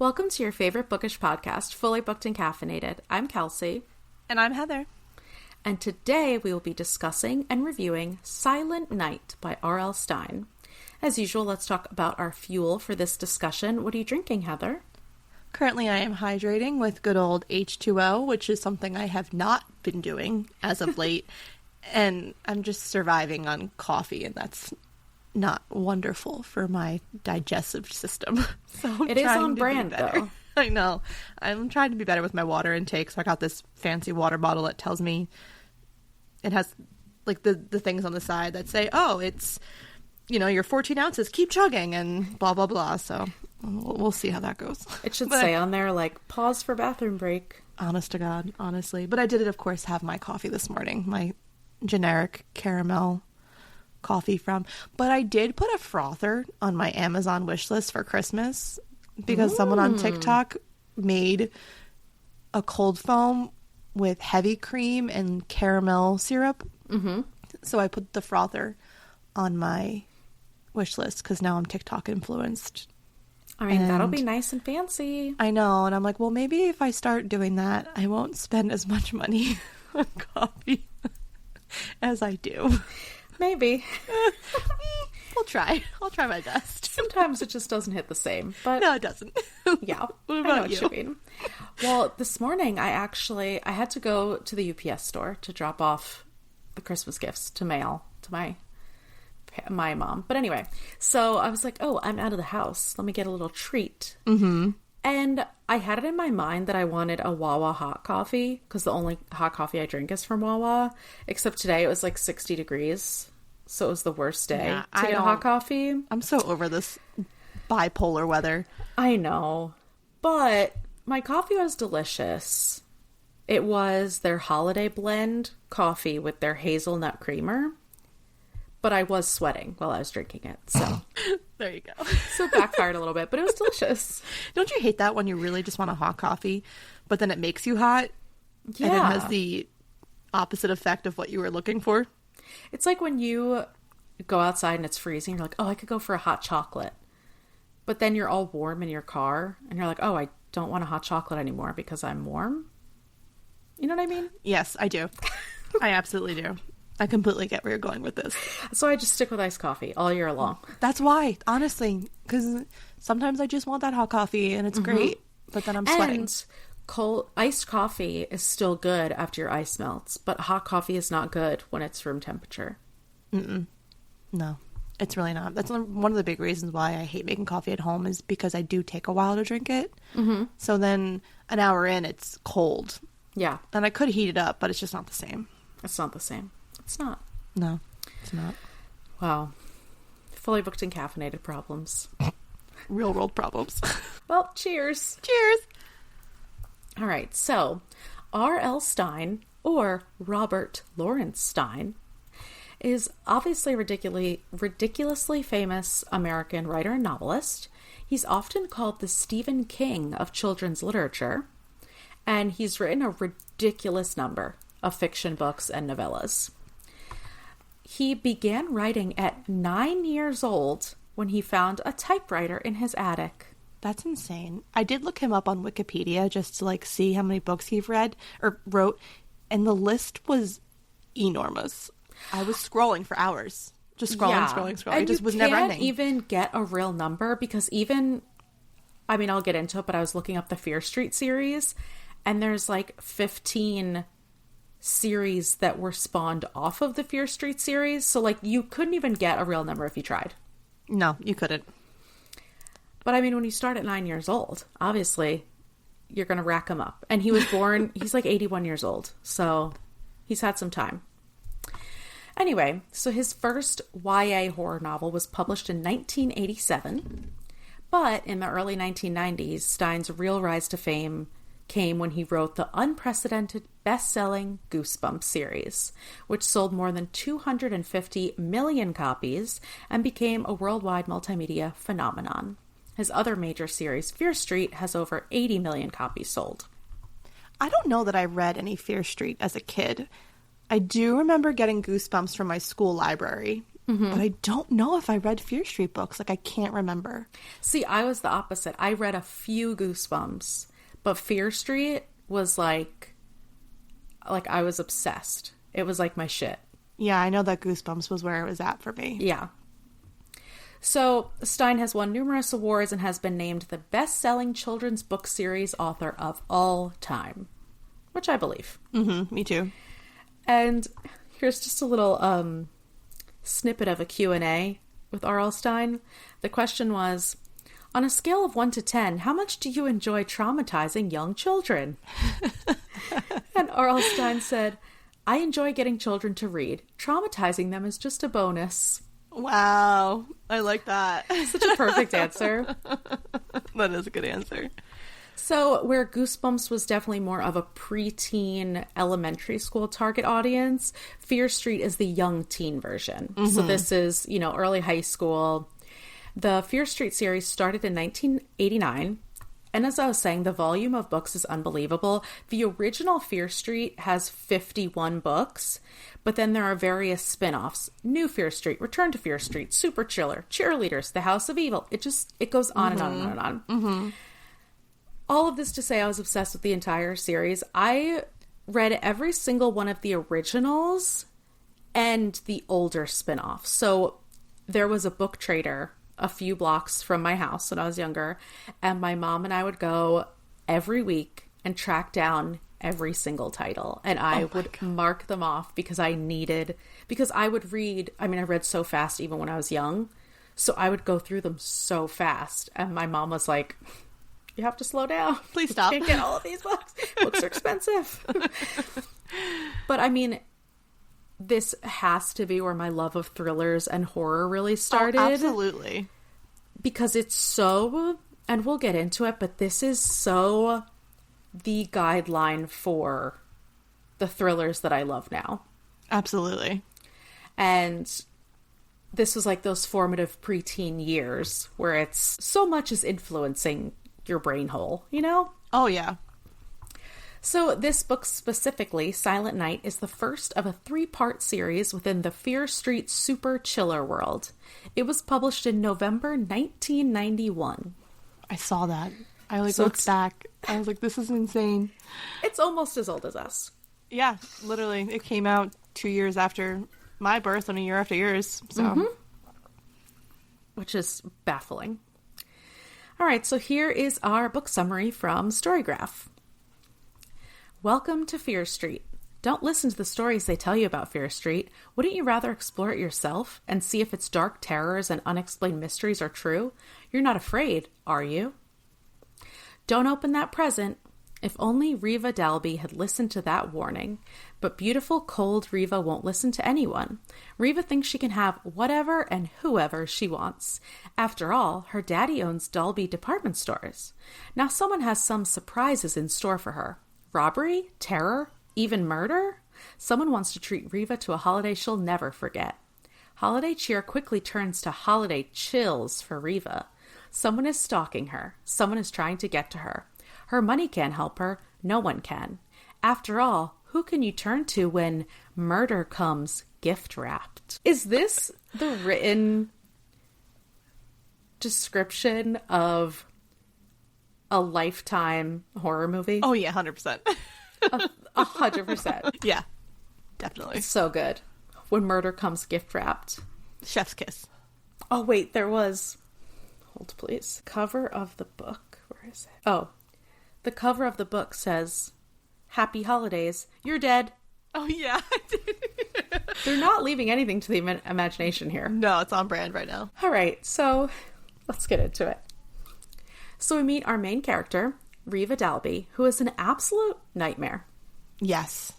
Welcome to your favorite bookish podcast, Fully Booked and Caffeinated. I'm Kelsey. And I'm Heather. And today we will be discussing and reviewing Silent Night by R.L. Stine. As usual, let's talk about our fuel for this discussion. What are you drinking, Heather? Currently, I am hydrating with good old H2O, which is something I have not been doing as of late. And I'm just surviving on coffee, and that's not wonderful for my digestive system. So it is on brand, though. I know. I'm trying to be better with my water intake, so I got this fancy water bottle that tells me it has like the things on the side that say, oh, it's, you know, your 14 ounces, keep chugging, and blah, blah, blah. So we'll see how that goes. It should say on there, like, pause for bathroom break. Honest to God, honestly. But I did, of course, have my coffee this morning, my generic caramel coffee but I did put a frother on my Amazon wish list for Christmas because someone on TikTok made a cold foam with heavy cream and caramel syrup. Mm-hmm. So I put the frother on my wish list because now I'm TikTok influenced. I mean, that'll be nice and fancy. I know. And I'm like, well, maybe if I start doing that, I won't spend as much money on coffee as I do. Maybe. We'll try. I'll try my best. Sometimes it just doesn't hit the same. But no, it doesn't. Yeah. What I about know what you? you mean. Well, this morning I had to go to the UPS store to drop off the Christmas gifts to mail to my mom. But anyway, so I was like, oh, I'm out of the house. Let me get a little treat. Mm-hmm. And I had it in my mind that I wanted a Wawa hot coffee because the only hot coffee I drink is from Wawa. Except today it was like 60 degrees. So it was the worst day to get a hot coffee. I'm so over this bipolar weather. I know. But my coffee was delicious. It was their holiday blend coffee with their hazelnut creamer. But I was sweating while I was drinking it, so. There you go. So it backfired a little bit, but it was delicious. Don't you hate that when you really just want a hot coffee, but then it makes you hot? Yeah. And it has the opposite effect of what you were looking for? It's like when you go outside and it's freezing, you're like, oh, I could go for a hot chocolate. But then you're all warm in your car, and you're like, oh, I don't want a hot chocolate anymore because I'm warm. You know what I mean? Yes, I do. I absolutely do. I completely get where you're going with this. So I just stick with iced coffee all year long. That's why, honestly, because sometimes I just want that hot coffee and it's great, but then I'm sweating. And cold iced coffee is still good after your ice melts, but hot coffee is not good when it's room temperature. No, it's really not. That's one of the big reasons why I hate making coffee at home is because I do take a while to drink it. Mm-hmm. So then an hour in, it's cold. Yeah. And I could heat it up, but it's just not the same. It's not the same. It's not. No, it's not. Wow. Fully booked and caffeinated problems. Real world problems. Well, cheers. Cheers. All right. So, R.L. Stine, or Robert Lawrence Stine, is obviously a ridiculously famous American writer and novelist. He's often called the Stephen King of children's literature, and he's written a ridiculous number of fiction books and novellas. He began writing at 9 years old when he found a typewriter in his attic. That's insane. I did look him up on Wikipedia just to like see how many books he've read or wrote, and the list was enormous. I was scrolling for hours. Just scrolling. And it just was never ending. You can't even get a real number because I'll get into it, but I was looking up the Fear Street series, and there's like 15 series that were spawned off of the Fear Street series. So like you couldn't even get a real number if you tried. No, you couldn't. But I mean, when you start at 9 years old, obviously you're going to rack them up. And he was born, he's like 81 years old. So he's had some time. Anyway, so his first YA horror novel was published in 1987. But in the early 1990s, Stine's real rise to fame came when he wrote the unprecedented best-selling Goosebumps series, which sold more than 250 million copies and became a worldwide multimedia phenomenon. His other major series, Fear Street, has over 80 million copies sold. I don't know that I read any Fear Street as a kid. I do remember getting Goosebumps from my school library, But I don't know if I read Fear Street books. Like, I can't remember. See, I was the opposite. I read a few Goosebumps, but Fear Street was like I was obsessed. It was like my shit. Yeah, I know that Goosebumps was where it was at for me. Yeah. So, Stine has won numerous awards and has been named the best-selling children's book series author of all time, which I believe. Mm-hmm, me too. And here's just a little snippet of a Q&A with R.L. Stine. The question was, on a scale of 1 to 10, how much do you enjoy traumatizing young children? And R.L. Stine said, I enjoy getting children to read. Traumatizing them is just a bonus. Wow. I like that. Such a perfect answer. That is a good answer. So where Goosebumps was definitely more of a preteen elementary school target audience, Fear Street is the young teen version. Mm-hmm. So this is, early high school. The Fear Street series started in 1989. And as I was saying, the volume of books is unbelievable. The original Fear Street has 51 books, but then there are various spin-offs. New Fear Street, Return to Fear Street, Super Chiller, Cheerleaders, The House of Evil. It goes on and on and on and on. Mm-hmm. All of this to say I was obsessed with the entire series. I read every single one of the originals and the older spin-offs. So there was a book trader a few blocks from my house when I was younger, and my mom and I would go every week and track down every single title, and I would mark them off because I would read, I read so fast even when I was young, so I would go through them so fast, and my mom was like, you have to slow down. Please stop. You can't get all of these books. Books are expensive. But this has to be where my love of thrillers and horror really started. Oh, absolutely. Because it's so, and we'll get into it, but this is so the guideline for the thrillers that I love now. Absolutely. And this was like those formative preteen years where it's so much is influencing your brain hole, Oh, yeah. So this book specifically, Silent Night, is the first of a 3-part series within the Fear Street Super Chiller world. It was published in November 1991. I saw that. I looked back. I was like, this is insane. It's almost as old as us. Yeah, literally. It came out 2 years after my birth and a year after yours. So, Which is baffling. All right, so here is our book summary from Storygraph. Welcome to Fear Street. Don't listen to the stories they tell you about Fear Street. Wouldn't you rather explore it yourself and see if its dark terrors and unexplained mysteries are true? You're not afraid, are you? Don't open that present. If only Riva Dalby had listened to that warning. But beautiful, cold Riva won't listen to anyone. Riva thinks she can have whatever and whoever she wants. After all, her daddy owns Dalby department stores. Now someone has some surprises in store for her. Robbery? Terror? Even murder? Someone wants to treat Riva to a holiday she'll never forget. Holiday cheer quickly turns to holiday chills for Riva. Someone is stalking her. Someone is trying to get to her. Her money can't help her. No one can. After all, who can you turn to when murder comes gift wrapped? Is this the written description of a Lifetime horror movie? Oh, yeah, 100%. 100%. Yeah, definitely. It's so good. When murder comes gift wrapped. Chef's kiss. Oh, wait, there was... Hold, please. Cover of the book. Where is it? Oh, the cover of the book says, Happy Holidays. You're dead. Oh, yeah, I did. They're not leaving anything to the imagination here. No, it's on brand right now. All right, so let's get into it. So we meet our main character, Riva Dalby, who is an absolute nightmare. Yes.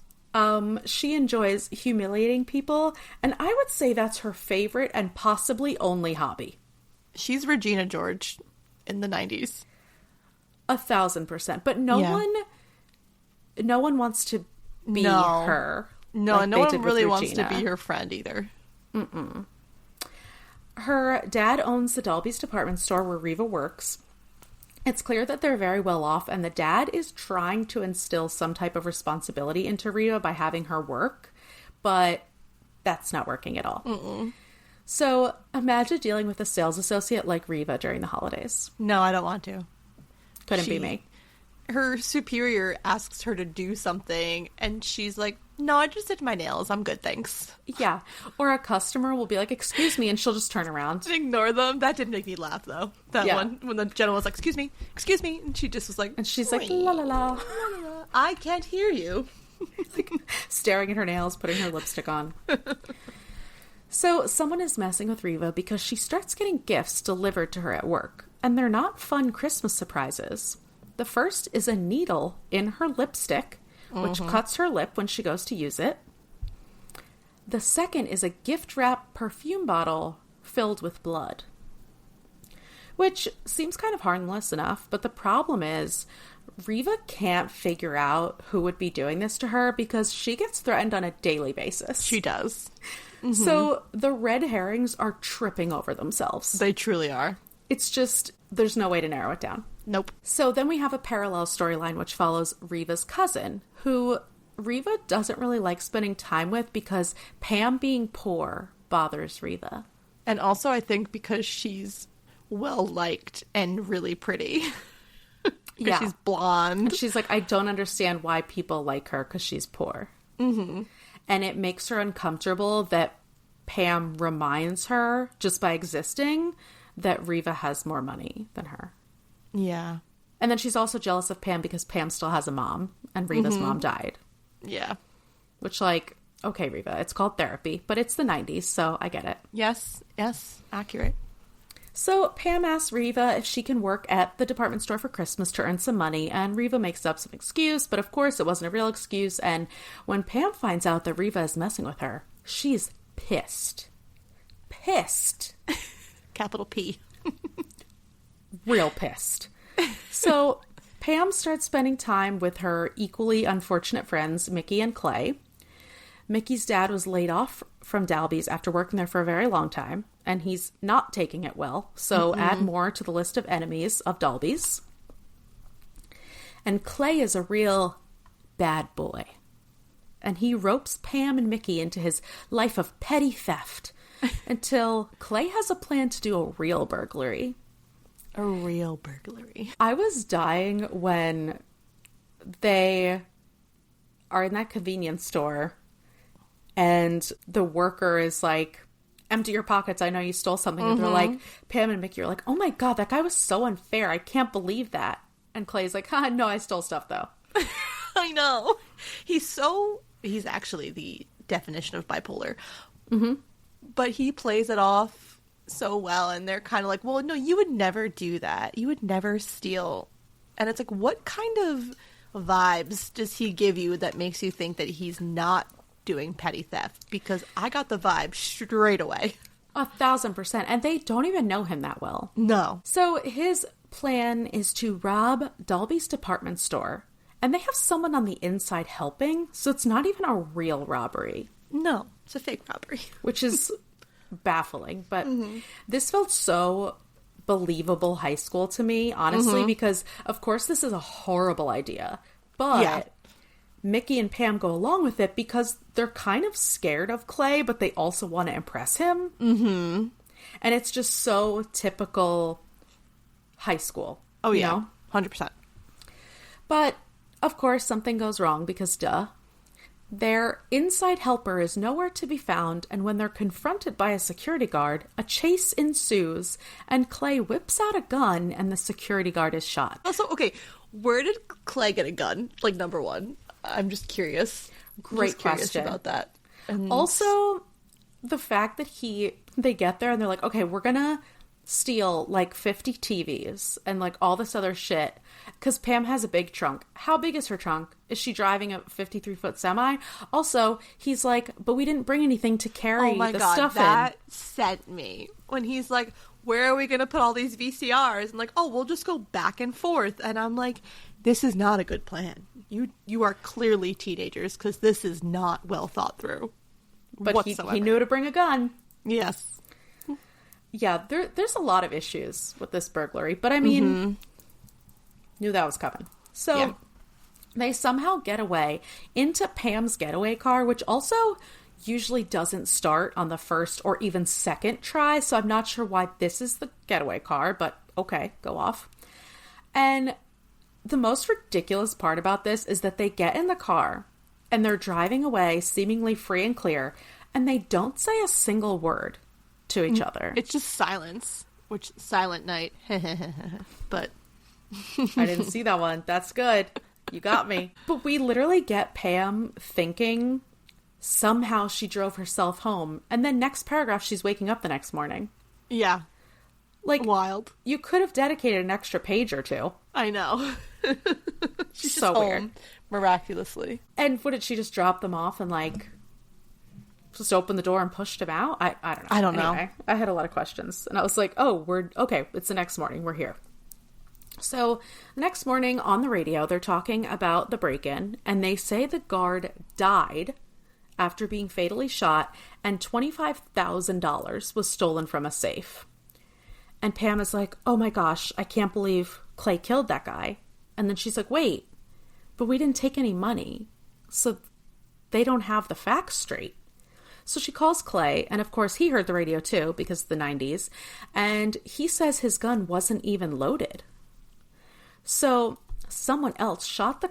She enjoys humiliating people, and I would say that's her favorite and possibly only hobby. She's Regina George in the 90s. 1,000%. But no one wants to be her. No, like no one really wants to be her friend either. Mm-mm. Her dad owns the Dalby's department store where Riva works. It's clear that they're very well off, and the dad is trying to instill some type of responsibility into Riva by having her work, but that's not working at all. Mm-mm. So imagine dealing with a sales associate like Riva during the holidays. No, I don't want to. Couldn't be me. Her superior asks her to do something, and she's like, no, I just did my nails. I'm good, thanks. Yeah. Or a customer will be like, excuse me, and she'll just turn around. Ignore them. That did make me laugh, though. That one, when the general was like, excuse me, and she just was like... And she's like, la la la. I can't hear you. Like, staring at her nails, putting her lipstick on. So someone is messing with Riva because she starts getting gifts delivered to her at work, and they're not fun Christmas surprises. The first is a needle in her lipstick, which cuts her lip when she goes to use it. The second is a gift wrap perfume bottle filled with blood, which seems kind of harmless enough, but the problem is Riva can't figure out who would be doing this to her because she gets threatened on a daily basis. She does. So the red herrings are tripping over themselves. They truly are. It's just, there's no way to narrow it down. Nope. So then we have a parallel storyline which follows Riva's cousin, who Riva doesn't really like spending time with because Pam being poor bothers Riva. And also, I think because she's well-liked and really pretty. Yeah. She's blonde. She's like, I don't understand why people like her because she's poor. Mm-hmm. And it makes her uncomfortable that Pam reminds her, just by existing, that Riva has more money than her. Yeah. And then she's also jealous of Pam because Pam still has a mom, and Riva's mom died. Yeah. Which, like, okay, Riva, it's called therapy, but it's the 90s, so I get it. Yes. Accurate. So Pam asks Riva if she can work at the department store for Christmas to earn some money, and Riva makes up some excuse, but of course it wasn't a real excuse, and when Pam finds out that Riva is messing with her, she's pissed. Pissed. Capital P. Real pissed. So Pam starts spending time with her equally unfortunate friends, Mickey and Clay. Mickey's dad was laid off from Dalby's after working there for a very long time, and he's not taking it well, so add more to the list of enemies of Dalby's. And Clay is a real bad boy, and he ropes Pam and Mickey into his life of petty theft until Clay has a plan to do a real burglary. A real burglary. I was dying when they are in that convenience store and the worker is like, empty your pockets, I know you stole something. And they're like, Pam and Mickey are like, oh my god, that guy was so unfair, I can't believe that. And Clay's like, no, I stole stuff though. I know. He's actually the definition of bipolar. But he plays it off so well, and they're kind of like, well, no, you would never do that. You would never steal. And it's like, what kind of vibes does he give you that makes you think that he's not doing petty theft? Because I got the vibe straight away. 1,000%. And they don't even know him that well. No. So his plan is to rob Dalby's department store. And they have someone on the inside helping. So it's not even a real robbery. No, it's a fake robbery. Which is baffling. But this felt so believable high school to me, honestly, because of course this is a horrible idea. But Mickey and Pam go along with it because they're kind of scared of Clay, but they also want to impress him. And it's just so typical high school. Oh, yeah. You know? 100%. But, of course, something goes wrong because, duh. Their inside helper is nowhere to be found, and when they're confronted by a security guard, a chase ensues, and Clay whips out a gun, and the security guard is shot. Also, okay, where did Clay get a gun? Like, number one. I'm just curious. Great question about that. And also, the fact that they get there and they're like, okay, we're gonna steal like 50 TVs and like all this other shit because Pam has a big trunk. How big is her trunk? Is she driving a 53-foot semi? Also, he's like, but we didn't bring anything to carry stuff in. That sent me when he's like, where are we gonna put all these VCRs? And like, oh, we'll just go back and forth. And I'm like, this is not a good plan. You are clearly teenagers because this is not well thought through. But he knew to bring a gun. Yes. Yeah, there's a lot of issues with this burglary, but I mean, knew that was coming. So they somehow get away into Pam's getaway car, which also usually doesn't start on the first or even second try, so I'm not sure why this is the getaway car, but okay, go off. And the most ridiculous part about this is that they get in the car and they're driving away seemingly free and clear, and they don't say a single word to each other. It's just silence, which silent night. But I didn't see that one. That's good. You got me. But we literally get Pam thinking somehow she drove herself home, and then next paragraph she's waking up the next morning. Yeah. Like, wild. You could have dedicated an extra page or two. I know. She's so just weird. home, miraculously. And what did she just drop them off and like just open the door and pushed him out? I don't know. I don't know. Anyway, I had a lot of questions, and I was like, oh, we're okay. It's the next morning. We're here. So next morning on the radio, they're talking about the break-in, and they say the guard died after being fatally shot, and $25,000 was stolen from a safe. And Pam is like, oh my gosh, I can't believe Clay killed that guy. And then she's like, wait, but we didn't take any money, so they don't have the facts straight. So she calls Clay, and of course he heard the radio too, because of the 90s, and he says his gun wasn't even loaded. So someone else shot the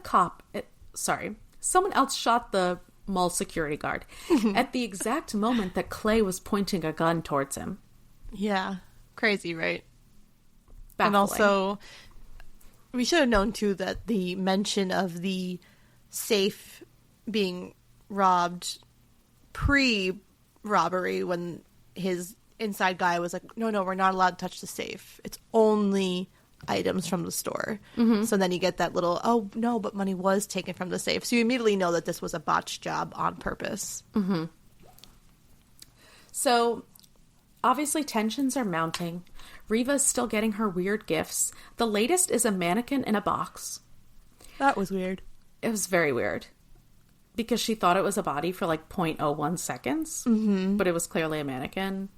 mall security guard at the exact moment that Clay was pointing a gun towards him. Yeah. Crazy, right? Baffling. And also, we should have known too that the mention of the safe being robbed pre-robbery, when his inside guy was like, no, we're not allowed to touch the safe. It's only items from the store. Mm-hmm. So then you get that little, oh no, but money was taken from the safe. So you immediately know that this was a botched job on purpose. Mm-hmm. So obviously tensions are mounting. Riva's still getting her weird gifts. The latest is a mannequin in a box. That was weird. It was very weird. Because she thought it was a body for like 0.01 seconds. Mm-hmm. But it was clearly a mannequin.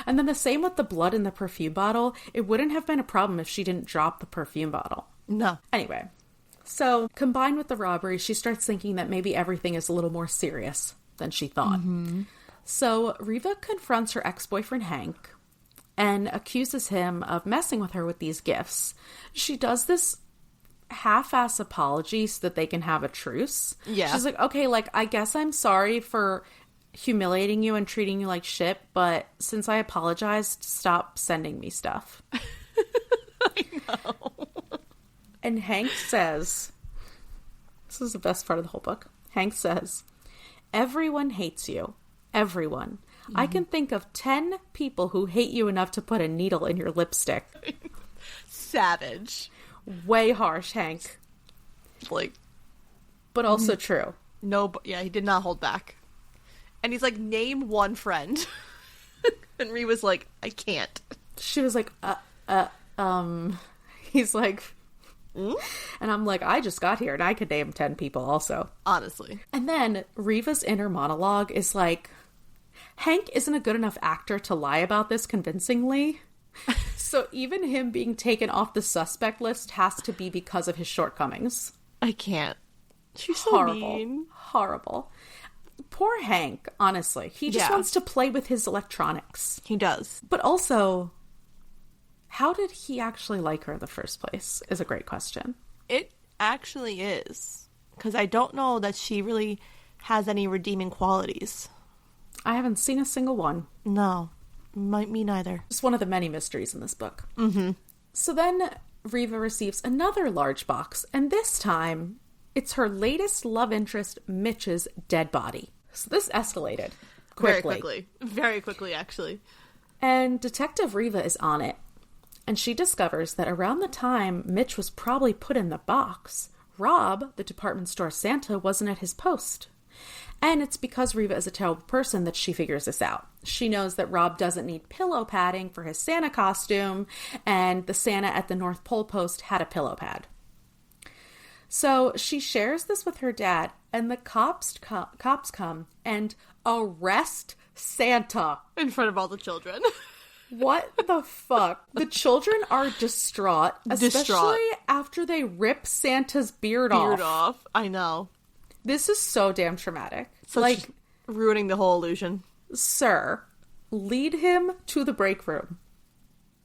And then the same with the blood in the perfume bottle. It wouldn't have been a problem if she didn't drop the perfume bottle. No. Anyway. So, combined with the robbery, she starts thinking that maybe everything is a little more serious than she thought. Mm-hmm. So, Riva confronts her ex-boyfriend Hank and accuses him of messing with her with these gifts. She does this half-ass apology so that they can have a truce. Yeah. She's like, okay, like, I guess I'm sorry for humiliating you and treating you like shit, but since I apologized, stop sending me stuff. I know. And Hank says, this is the best part of the whole book. Hank says, everyone hates you. Everyone. Mm-hmm. I can think of 10 people who hate you enough to put a needle in your lipstick. Savage. Way harsh, Hank. Like, but also true. No, yeah, he did not hold back. And he's like, name one friend. And Riva's like, I can't. She was like, he's like, and I'm like, I just got here and I could name 10 people also. Honestly. And then Riva's inner monologue is like, Hank isn't a good enough actor to lie about this convincingly. So even him being taken off the suspect list has to be because of his shortcomings. I can't. She's so horrible. mean. Horrible. Poor Hank, honestly. He just wants to play with his electronics. He does. But also, how did he actually like her in the first place is a great question. It actually is. Because I don't know that she really has any redeeming qualities. I haven't seen a single one. No. Me neither. Just one of the many mysteries in this book. Mm-hmm. So then Riva receives another large box, and this time it's her latest love interest, Mitch's dead body. So this escalated quickly. Very quickly, actually. And Detective Riva is on it. And she discovers that around the time Mitch was probably put in the box, Rob, the department store Santa, wasn't at his post. And it's because Riva is a terrible person that she figures this out. She knows that Rob doesn't need pillow padding for his Santa costume, and the Santa at the North Pole post had a pillow pad. So she shares this with her dad, and the cops come and arrest Santa. In front of all the children. What the fuck? The children are distraught, especially after they rip Santa's beard off. I know. This is so damn traumatic. Like, Ruining the whole illusion. Sir, lead him to the break room.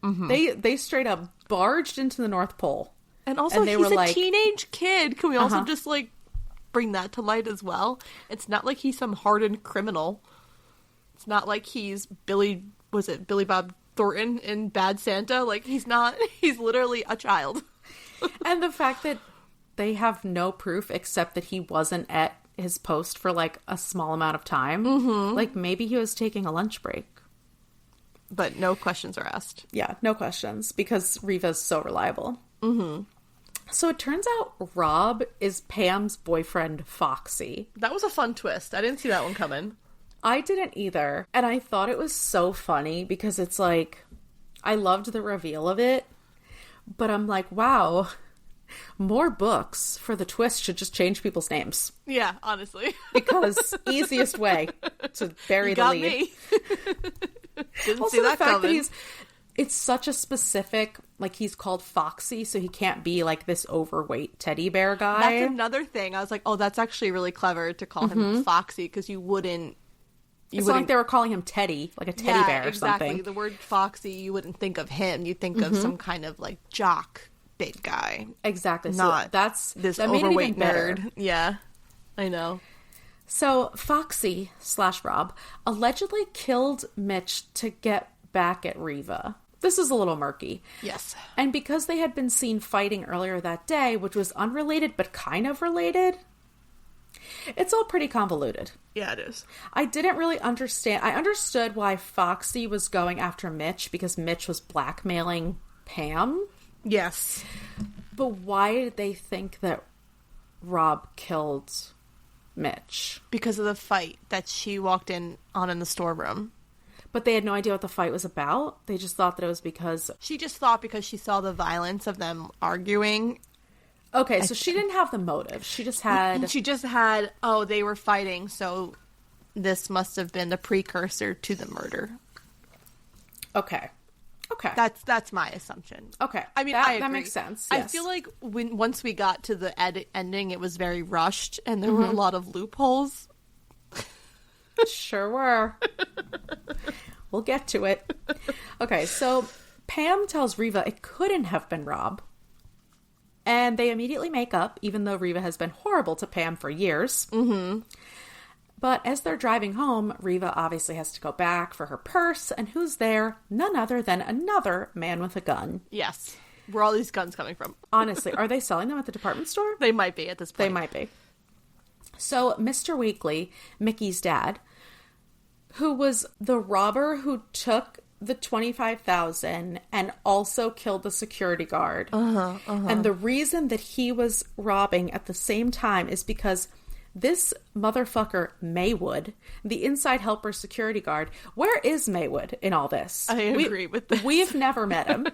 Mm-hmm. They straight up barged into the North Pole. And also, and he's a teenage kid. Can we also just, like, bring that to light as well? It's not like he's some hardened criminal. It's not like he's Billy Bob Thornton in Bad Santa? Like, he's not. He's literally a child. And the fact that they have no proof except that he wasn't at his post for, like, a small amount of time. Mm-hmm. Like, maybe he was taking a lunch break. But no questions are asked. Yeah, no questions, because Riva's so reliable. Mm-hmm. So it turns out Rob is Pam's boyfriend, Foxy. That was a fun twist. I didn't see that one coming. I didn't either. And I thought it was so funny because it's like, I loved the reveal of it. But I'm like, wow, more books for the twist should just change people's names. Yeah, honestly. Because easiest way to bury the lead. Me. Didn't also, see that the fact coming. that it's such a specific, like, he's called Foxy, so he can't be, like, this overweight teddy bear guy. That's another thing. I was like, oh, that's actually really clever to call him Foxy, because you wouldn't... It's not like they were calling him Teddy, like a teddy bear or exactly. something. The word Foxy, you wouldn't think of him. You'd think of some kind of, like, jock big guy. Exactly. Not so this that overweight made it even nerd. better. Yeah, I know. So Foxy / Rob allegedly killed Mitch to get back at Riva. This is a little murky. Yes. And because they had been seen fighting earlier that day, which was unrelated but kind of related, it's all pretty convoluted. Yeah, it is. I didn't really understand. I understood why Foxy was going after Mitch because Mitch was blackmailing Pam. Yes. But why did they think that Rob killed Mitch? Because of the fight that she walked in the storeroom. But they had no idea what the fight was about? They just thought that it was because... She just thought because she saw the violence of them arguing. Okay, so she didn't have the motive. She just had... oh, they were fighting, so this must have been the precursor to the murder. Okay. That's my assumption. Okay. I mean, that makes sense. Yes. I feel like once we got to the ending, it was very rushed, and there were a lot of loopholes. Sure were. We'll get to it. Okay, so Pam tells Riva it couldn't have been Rob. And they immediately make up, even though Riva has been horrible to Pam for years. Mm-hmm. But as they're driving home, Riva obviously has to go back for her purse. And who's there? None other than another man with a gun. Yes. Where are all these guns coming from? Honestly, are they selling them at the department store? They might be at this point. They might be. So Mr. Weekly, Mickey's dad, who was the robber who took the $25,000 and also killed the security guard. And the reason that he was robbing at the same time is because this motherfucker Maywood, the inside helper security guard, where is Maywood in all this? I agree with this. We've never met him.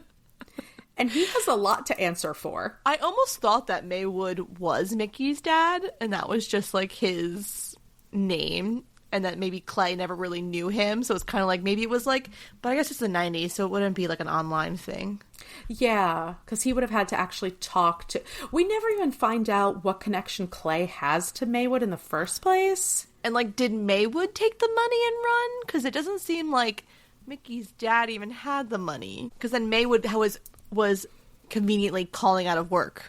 And he has a lot to answer for. I almost thought that Maywood was Mickey's dad, and that was just like his name. And that maybe Clay never really knew him, so it's kind of like, maybe it was like, but I guess it's the 90s, so it wouldn't be like an online thing. Yeah, because he would have had to actually talk to... We never even find out what connection Clay has to Maywood in the first place. And like, did Maywood take the money and run? Because it doesn't seem like Mickey's dad even had the money. Because then Maywood was conveniently calling out of work.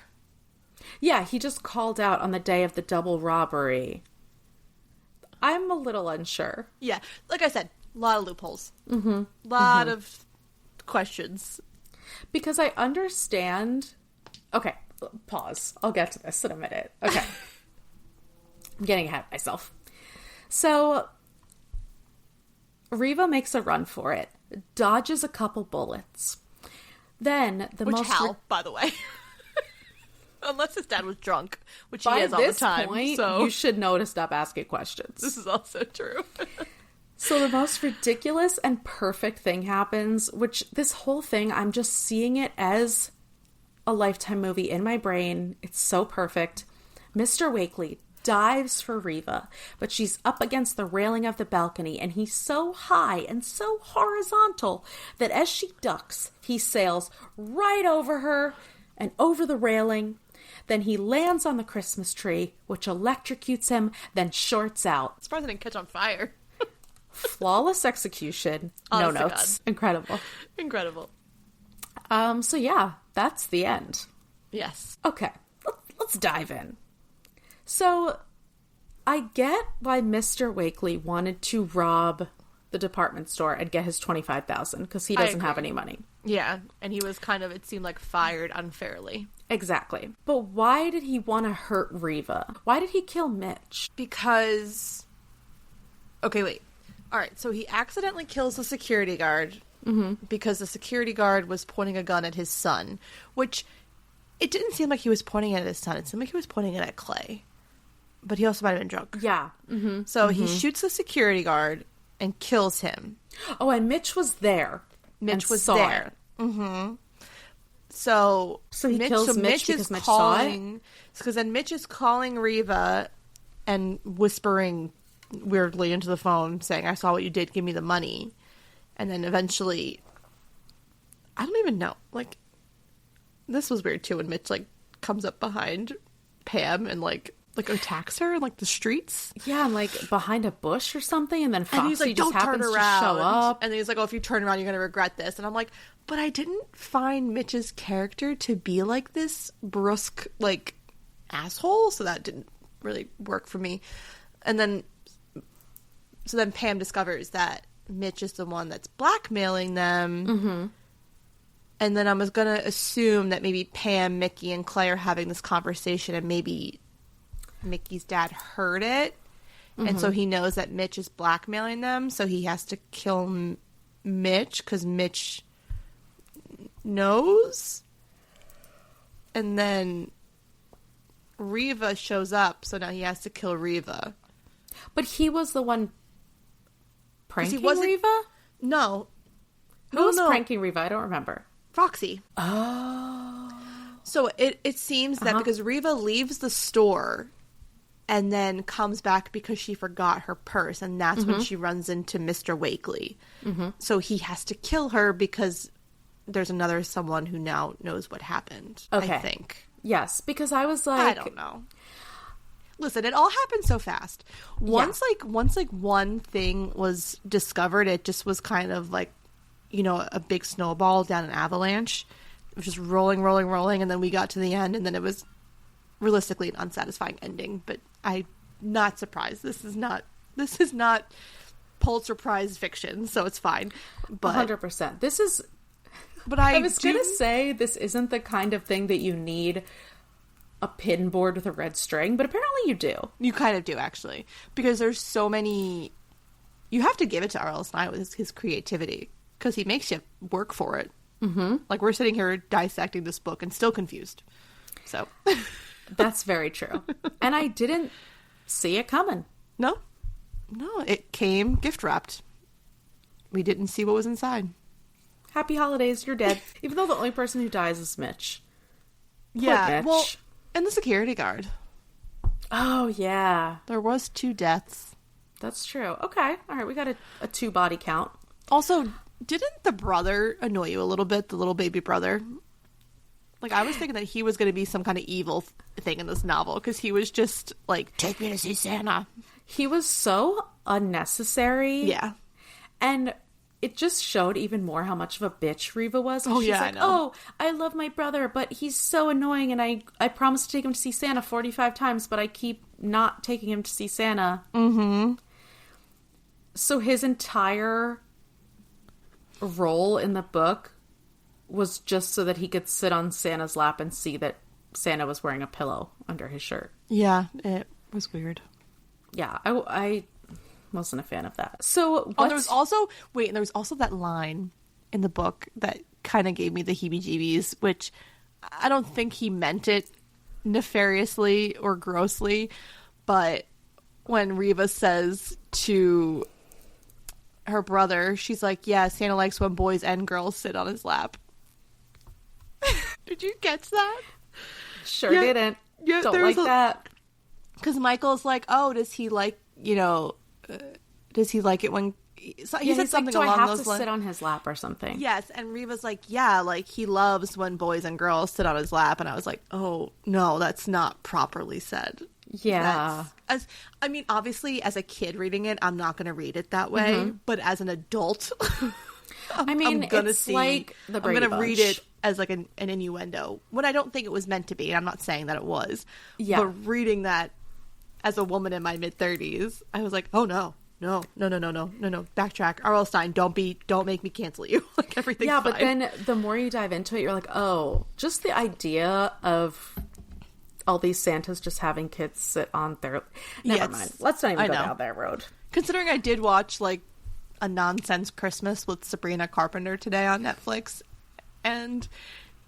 Yeah, he just called out on the day of the double robbery. I'm a little unsure. Yeah, like I said, a lot of loopholes. Mm-hmm. A lot of questions. Because I understand... Okay, pause. I'll get to this in a minute. Okay. I'm getting ahead of myself. So, Riva makes a run for it. Dodges a couple bullets. Then, by the way. Unless his dad was drunk, which he is all the time. By this point, so you should know to stop asking questions. This is also true. So the most ridiculous and perfect thing happens, which this whole thing, I'm just seeing it as a Lifetime movie in my brain. It's so perfect. Mr. Wakely dives for Riva, but she's up against the railing of the balcony, and he's so high and so horizontal that as she ducks, he sails right over her and over the railing. Then he lands on the Christmas tree, which electrocutes him, then shorts out. I'm surprised I didn't catch on fire. Flawless execution. No notes. God. Incredible. Incredible. So yeah, that's the end. Yes. Okay, let's dive in. So, I get why Mr. Wakely wanted to rob the department store and get his $25,000 because he doesn't have any money. Yeah, and he was kind of, it seemed like, fired unfairly. Exactly. But why did he want to hurt Riva? Why did he kill Mitch? Because... Okay, wait. Alright, so he accidentally kills the security guard because the security guard was pointing a gun at his son, which it didn't seem like he was pointing it at his son. It seemed like he was pointing it at Clay. But he also might have been drunk. Yeah. So he shoots the security guard and kills him. Oh, and Mitch was there. Mitch was there. So he kills Mitch because Mitch saw it? Because then Mitch is calling Riva and whispering weirdly into the phone saying, I saw what you did, give me the money. And then eventually, I don't even know. Like, this was weird too when Mitch, like, comes up behind Pam and, like attacks her in, like, the streets. Yeah, and, like, behind a bush or something, and then Foxy he's like, just happens to show up. And then he's like, oh, if you turn around, you're going to regret this. And I'm like, but I didn't find Mitch's character to be, like, this brusque, like, asshole, so that didn't really work for me. And then, so then Pam discovers that Mitch is the one that's blackmailing them. And then I was going to assume that maybe Pam, Mickey, and Clay are having this conversation, and maybe Mickey's dad heard it, and so he knows that Mitch is blackmailing them, so he has to kill Mitch because Mitch knows. And then Riva shows up, so now he has to kill Riva. But he was the one pranking wasn't- Riva? No. Who was pranking Riva? I don't remember. Foxy. Oh. So it seems that because Riva leaves the store and then comes back because she forgot her purse, and that's when she runs into Mr. Wakely. So he has to kill her because there's another someone who now knows what happened, Okay. I think. Yes, because I was like... I don't know. Listen, it all happened so fast. Once one thing was discovered, it just was kind of like, you know, a big snowball down an avalanche. It was just rolling, and then we got to the end, and then it was realistically an unsatisfying ending. But I'm not surprised. This is not Pulitzer Prize fiction, so it's fine. But 100%. This is... But I was going to say this isn't the kind of thing that you need a pin board with a red string, but apparently you do. You kind of do, actually. Because there's so many... You have to give it to R.L. Stine with his creativity, because he makes you work for it. Like, we're sitting here dissecting this book and still confused. So... That's very true. And I didn't see it coming. No, it came gift wrapped. We didn't see what was inside. Happy holidays, you're dead. Even though the only person who dies is Mitch. Yeah, Mitch. well, and the security guard. Oh, yeah. There was 2 deaths. That's true. Okay. All right, we got a 2 body count. Also, didn't the brother annoy you a little bit, the little baby brother? Like, I was thinking that he was going to be some kind of evil thing in this novel, because he was just like, take me to see Santa. He was so unnecessary. Yeah. And it just showed even more how much of a bitch Riva was. Oh, She's yeah, like, I know. oh, I love my brother, but he's so annoying, and I promised to take him to see Santa 45 times, but I keep not taking him to see Santa. So his entire role in the book was just so that he could sit on Santa's lap and see that Santa was wearing a pillow under his shirt. Yeah, it was weird. Yeah, I wasn't a fan of that. So, there was also that line in the book that kind of gave me the heebie-jeebies, which I don't think he meant it nefariously or grossly, but when Riva says to her brother, she's like, yeah, Santa likes when boys and girls sit on his lap. Did you catch that? Sure didn't. Yeah, don't like that. Because Michael's like, oh, does he like it when he Yeah, said he's something like, do I along have those to lines. sit on his lap or something? Yes, and Reva's like, yeah, like he loves when boys and girls sit on his lap, and I was like, oh no, that's not properly said. Yeah. I mean, obviously, as a kid reading it, I'm not going to read it that way, but as an adult, I mean, I'm gonna it's like the I'm Brady gonna read Bunch. it as like an innuendo when I don't think it was meant to be. I'm not saying that it was, Yeah. but reading that as a woman in my mid-30s, I was like, oh no. No. Backtrack. R.L. Stine, don't make me cancel you. Like, everything's Yeah, but fine. then the more you dive into it, you're like, oh, just the idea of all these Santas just having kids sit on their... Never mind. Let's not even go down that road. Considering I did watch, like, A Nonsense Christmas with Sabrina Carpenter today on Netflix, and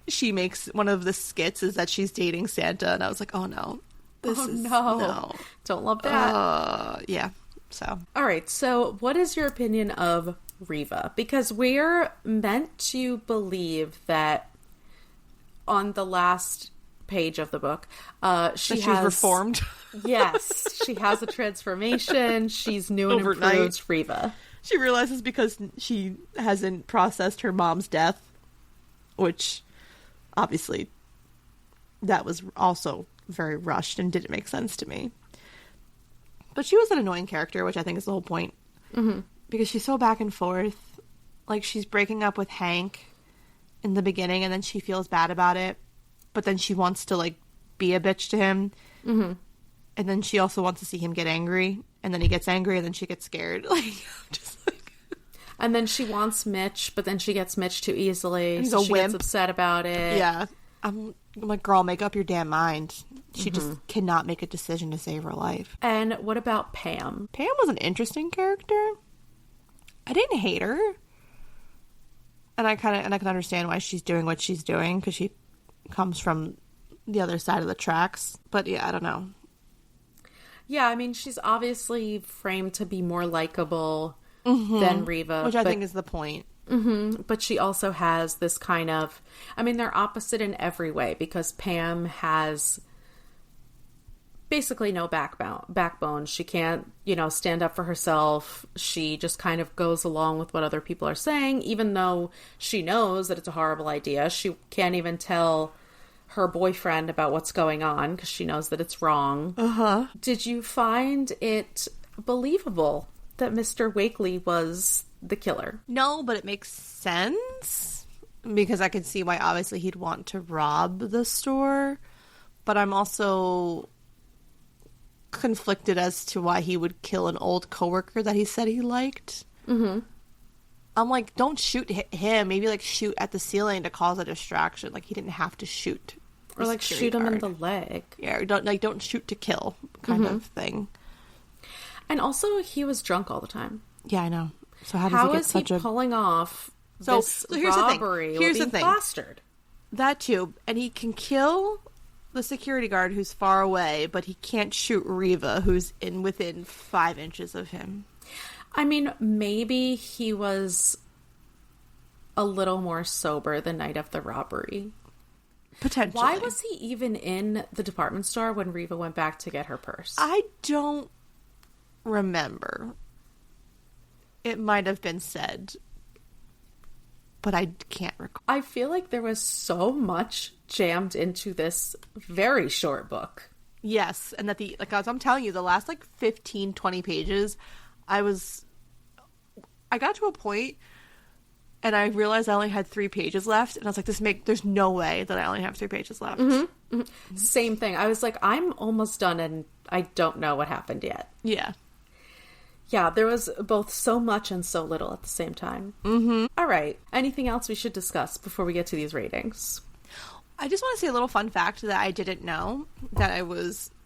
she makes one of the skits is that she's dating Santa, and I was like, oh no. No. Don't love that. Yeah. So. All right. So what is your opinion of Reva? Because we're meant to believe that on the last page of the book, she's reformed. Yes. She has a transformation. She's new and Overnight. improved Reva. She realizes because she hasn't processed her mom's death, which obviously that was also very rushed and didn't make sense to me. But she was an annoying character, which I think is the whole point. Mm-hmm. Because she's so back and forth. Like, she's breaking up with Hank in the beginning, and then she feels bad about it. But then she wants to, like, be a bitch to him. Mm-hmm. And then she also wants to see him get angry. And then he gets angry, and then she gets scared. Like, just like... And then she wants Mitch, but then she gets Mitch too easily. He's so a she wimp. gets upset about it. Yeah. I'm like, girl, make up your damn mind. She just cannot make a decision to save her life. And what about Pam? Pam was an interesting character. I didn't hate her. And I can understand why she's doing what she's doing, because she comes from the other side of the tracks. But yeah, I don't know. Yeah, I mean, she's obviously framed to be more likable than Reva. Which I think is the point. But she also has this kind of... I mean, they're opposite in every way, because Pam has basically no backbone. She can't, stand up for herself. She just kind of goes along with what other people are saying, even though she knows that it's a horrible idea. She can't even tell her boyfriend about what's going on because she knows that it's wrong. Uh-huh. Did you find it believable that Mr. Wakely was the killer? No, but it makes sense, because I could see why obviously he'd want to rob the store, but I'm also conflicted as to why he would kill an old coworker that he said he liked. Mm-hmm. I'm like, don't shoot him. Maybe like shoot at the ceiling to cause a distraction. Like, he didn't have to shoot. Or like shoot him in the leg. Yeah, or don't shoot to kill kind of thing. And also, he was drunk all the time. Yeah, I know. So how does he get pulling off so this here's robbery? Here's the being thing. Plastered? That too, and he can kill the security guard who's far away, but he can't shoot Reva, who's within 5 inches of him. I mean, maybe he was a little more sober the night of the robbery. Potentially. Why was he even in the department store when Reva went back to get her purse? I don't remember. It might have been said, but I can't recall. I feel like there was so much jammed into this very short book. Yes, and that as I'm telling you, the last 15, 20 pages, I got to a point and I realized I only had 3 pages left, and I was like, there's no way that I only have 3 pages left. Mm-hmm. Mm-hmm. Same thing. I was like, I'm almost done and I don't know what happened yet. Yeah. Yeah, there was both so much and so little at the same time. Mm-hmm. All right. Anything else we should discuss before we get to these ratings? I just want to say a little fun fact that I didn't know,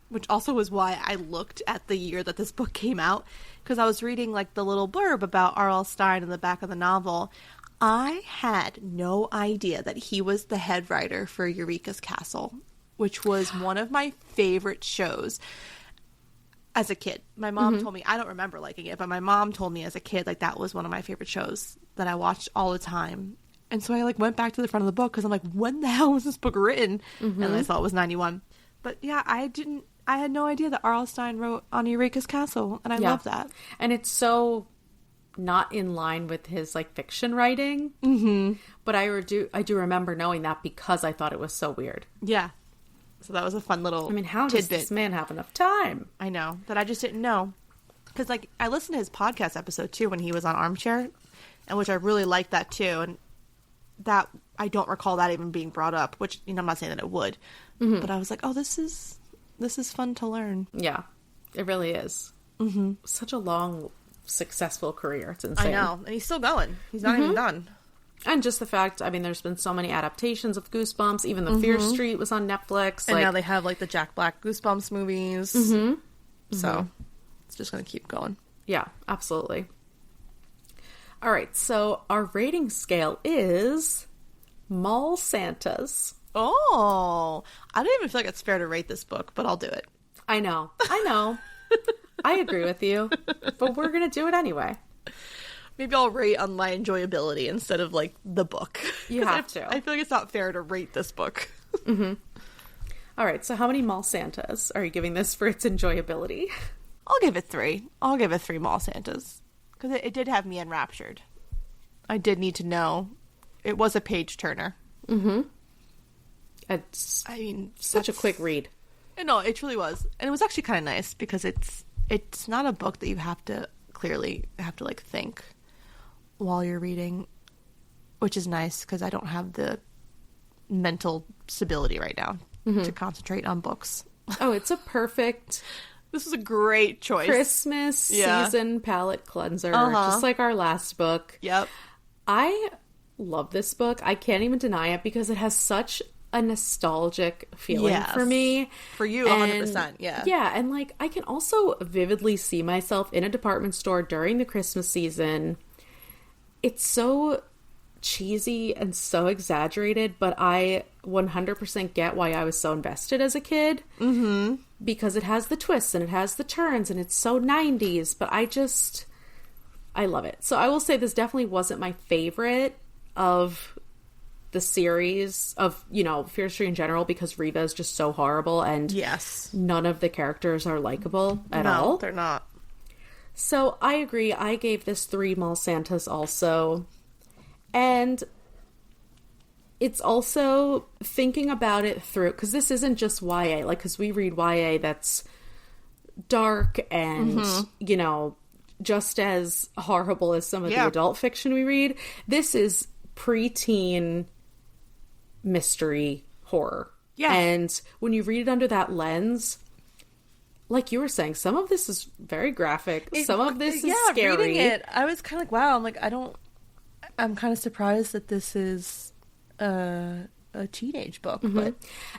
which also was why I looked at the year that this book came out, because I was reading the little blurb about R.L. Stine in the back of the novel. I had no idea that he was the head writer for Eureka's Castle, which was one of my favorite shows as a kid. My mom told me, I don't remember liking it, but my mom told me as a kid, that was one of my favorite shows that I watched all the time. And so I went back to the front of the book because I'm like, when the hell was this book written? And I saw it was 91. But yeah, I had no idea that R.L. Stine wrote on Eureka's Castle, and I love that. And it's so not in line with his like fiction writing. Mm-hmm. But I do remember knowing that because I thought it was so weird. Yeah. So that was a fun little how tidbit. does this man have enough time? I know. That I just didn't know. Because, like, I listened to his podcast episode, too, when he was on Armchair, and which I really liked that, too. And that, I don't recall that even being brought up, which, I'm not saying that it would. Mm-hmm. But I was like, oh, this is fun to learn. Yeah, it really is. Mm-hmm. Such a long, successful career. It's insane. I know. And he's still going. He's not even done. And just the fact, there's been so many adaptations of Goosebumps. Even The Fear Street was on Netflix. And now they have, like, the Jack Black Goosebumps movies. Mm-hmm. So, it's just going to keep going. Yeah, absolutely. All right, so our rating scale is Mall Santas. Oh, I don't even feel like it's fair to rate this book, but I'll do it. I know. I agree with you, but we're going to do it anyway. Maybe I'll rate on my enjoyability instead of, like, the book. You have to. I feel like it's not fair to rate this book. Mm-hmm. All right, so how many Mall Santas are you giving this for its enjoyability? I'll give it 3. I'll give it 3 Mall Santas. Because it did have me enraptured. I did need to know. It was a page turner. Mm-hmm. It's such a quick read. No, it truly was. And it was actually kind of nice because it's not a book that you have to like think while you're reading, which is nice because I don't have the mental stability right now to concentrate on books. Oh, it's a perfect... This is a great choice. Christmas season palette cleanser, just like our last book. Yep. I love this book. I can't even deny it because it has such a nostalgic feeling for me. For you, 100%, yeah. Yeah, and like I can also vividly see myself in a department store during the Christmas season. It's so cheesy and so exaggerated, but I 100% get why I was so invested as a kid. Mm-hmm. Because it has the twists and it has the turns and it's so 90s, but I love it. So I will say this definitely wasn't my favorite of the series of, Fear Street in general because Reva is just so horrible and none of the characters are likable at all. No, they're not. So I agree. I gave this 3 Mall Santas also. And it's also thinking about it through, because this isn't just YA, like, because we read YA that's dark and, just as horrible as some of the adult fiction we read. This is preteen mystery horror. Yeah. And when you read it under that lens, like you were saying, some of this is very graphic. Some of this is scary. Reading it, I was kind of like, wow, I'm kind of surprised that this is a teenage book. But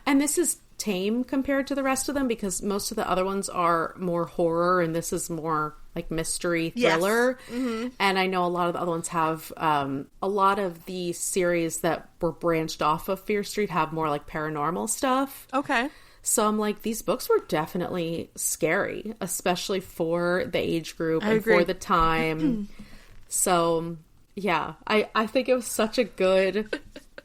and this is tame compared to the rest of them because most of the other ones are more horror and this is more like mystery thriller. Yes. And I know a lot of the other ones have a lot of the series that were branched off of Fear Street have more like paranormal stuff. Okay. So I'm like, these books were definitely scary, especially for the age group and for the time. So yeah, I think it was such a good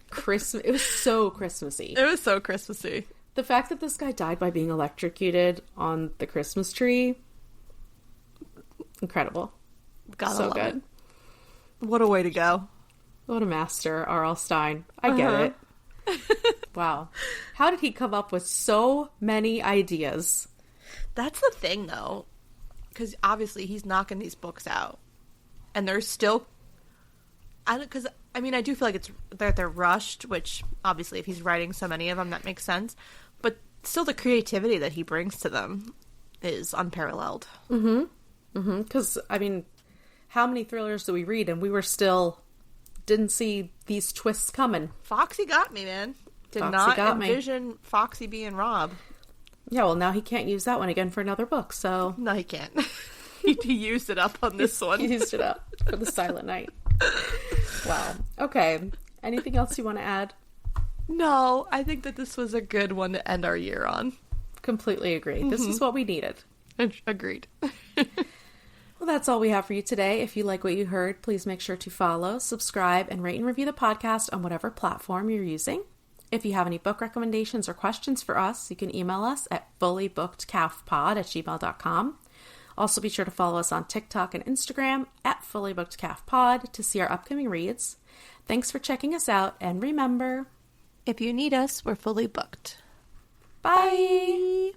Christmas. It was so Christmassy. It was so Christmassy. The fact that this guy died by being electrocuted on the Christmas tree, incredible. Gotta so love good. It. What a way to go. What a master, R.L. Stine. I get it. Wow. How did he come up with so many ideas? That's the thing, though. Because obviously he's knocking these books out. And they're still... I do feel like they're rushed, which obviously if he's writing so many of them, that makes sense. But still the creativity that he brings to them is unparalleled. Because, how many thrillers do we read and we were still... didn't see these twists coming. Foxy got me, man. Did not envision Foxy being Rob. Yeah, well, now he can't use that one again for another book, so... No, he can't. He used it up on this one. He used it up for the Silent Night. Wow. Okay. Anything else you want to add? No, I think that this was a good one to end our year on. Completely agree. This is what we needed. Agreed. Well, that's all we have for you today. If you like what you heard, please make sure to follow, subscribe, and rate and review the podcast on whatever platform you're using. If you have any book recommendations or questions for us, you can email us at fullybookedcalfpod@gmail.com. Also, be sure to follow us on TikTok and Instagram at FullyBookedCalfPod to see our upcoming reads. Thanks for checking us out, and remember, If you need us, we're fully booked. bye!